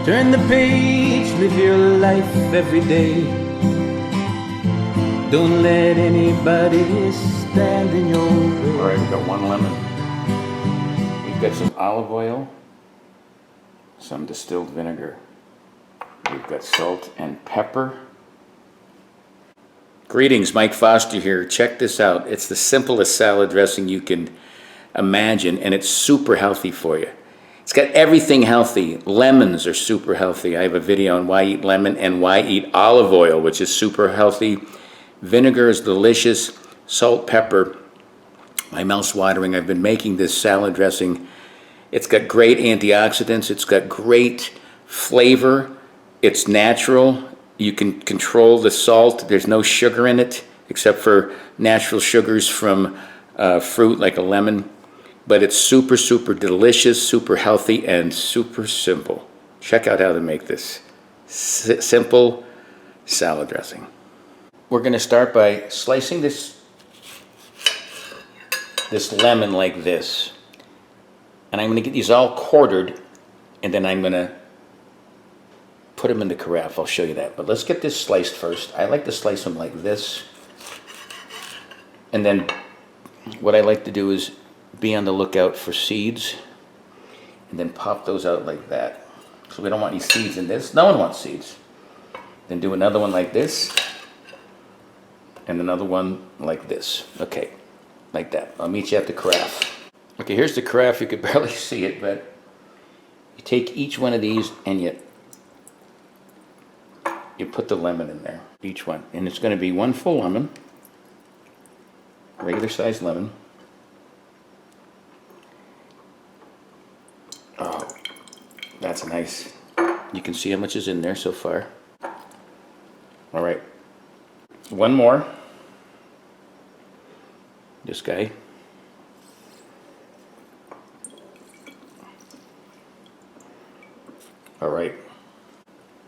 Turn the page, live your life every day. Don't let anybody stand in your way. All right, we've got 1 lemon. We've got some olive oil, some distilled vinegar. We've got salt and pepper. Greetings, Mike Foster here. Check this out. It's the simplest salad dressing you can imagine, and it's super healthy for you. It's got everything healthy. Lemons are super healthy. I have a video on why eat lemon and why eat olive oil, which is super healthy. Vinegar is delicious. Salt, pepper. My mouth's watering. I've been making this salad dressing. It's got great antioxidants. It's got great flavor. It's natural. You can control the salt. There's no sugar in it, except for natural sugars from fruit like a lemon. But it's super, super delicious, super healthy, and super simple. Check out how to make this simple salad dressing. We're going to start by slicing this lemon like this. And I'm going to get these all quartered, and then I'm going to put them in the carafe. I'll show you that. But let's get this sliced first. I like to slice them like this. And then what I like to do is be on the lookout for seeds, and then pop those out like that. So we don't want any seeds in this. No one wants seeds. Then do another one like this, and another one like this. Okay, like that. I'll meet you at the carafe. Okay, here's the carafe. You could barely see it, but you take each one of these and you put the lemon in there, each one. And it's going to be 1 full lemon, regular sized lemon. Oh, that's nice. You can see how much is in there so far. All right, 1 more. This guy. All right.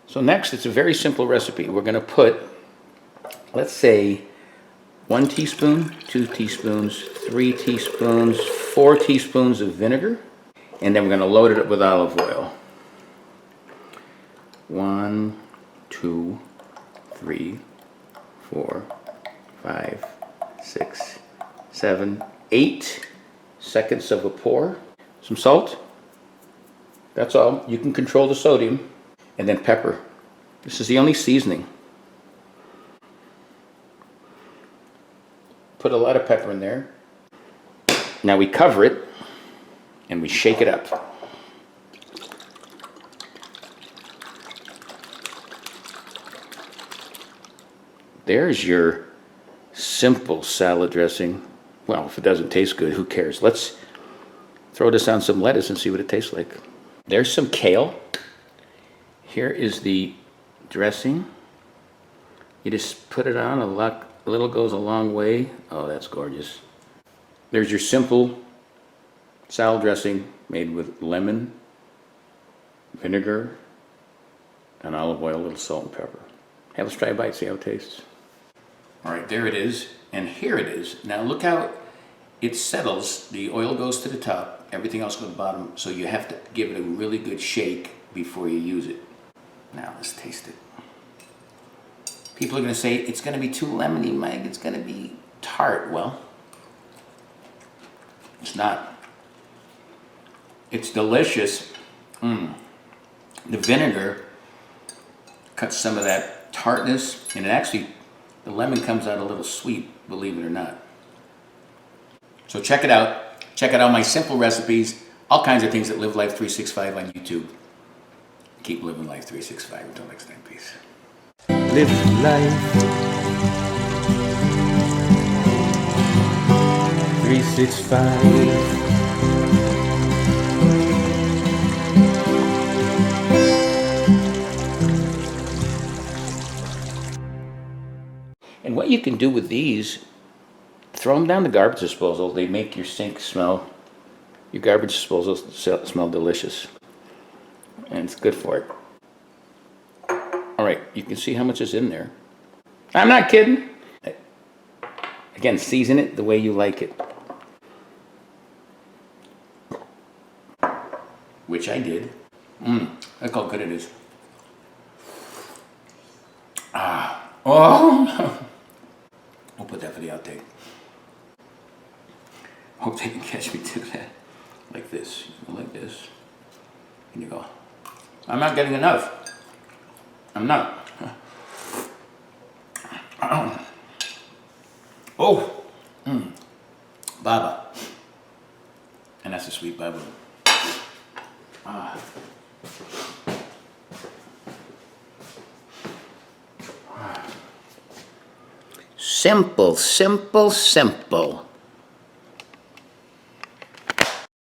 So next, it's a very simple recipe. We're going to put, let's say, 1 teaspoon, 2 teaspoons, 3 teaspoons, 4 teaspoons of vinegar. And then we're going to load it up with olive oil. 1, 2, 3, 4, 5, 6, 7, 8 seconds of a pour. Some salt. That's all. You can control the sodium. And then pepper. This is the only seasoning. Put a lot of pepper in there. Now we cover it and we shake it up. There's your simple salad dressing. Well, if it doesn't taste good, who cares? Let's throw this on some lettuce and see what it tastes like. There's some kale. Here is the dressing. You just put it on, a little goes a long way. Oh, that's gorgeous. There's your simple salad dressing made with lemon, vinegar, and olive oil, a little salt and pepper. Hey, let's try a bite, see how it tastes. All right, there it is, and here it is. Now look how it settles. The oil goes to the top, everything else goes to the bottom, so you have to give it a really good shake before you use it. Now let's taste it. People are going to say, it's going to be too lemony, Mike. It's going to be tart. Well, it's not. It's delicious. The vinegar cuts some of that tartness, and it actually, the lemon comes out a little sweet, believe it or not. So check it out. Check out all my simple recipes, all kinds of things at Live Life 365 on YouTube. Keep living life 365. Until next time, peace. Live life 365. And what you can do with these, throw them down the garbage disposal. They make your sink smell, your garbage disposal smell delicious. And it's good for it. All right, you can see how much is in there. I'm not kidding. Again, season it the way you like it. Which I did. Look how good it is. Ah. Oh! We'll put that for the outtake. Hope they can catch me do that. Like this. Like this. And you go, I'm not getting enough. I'm not. Oh! Baba. And that's a sweet Baba. Simple, simple, simple.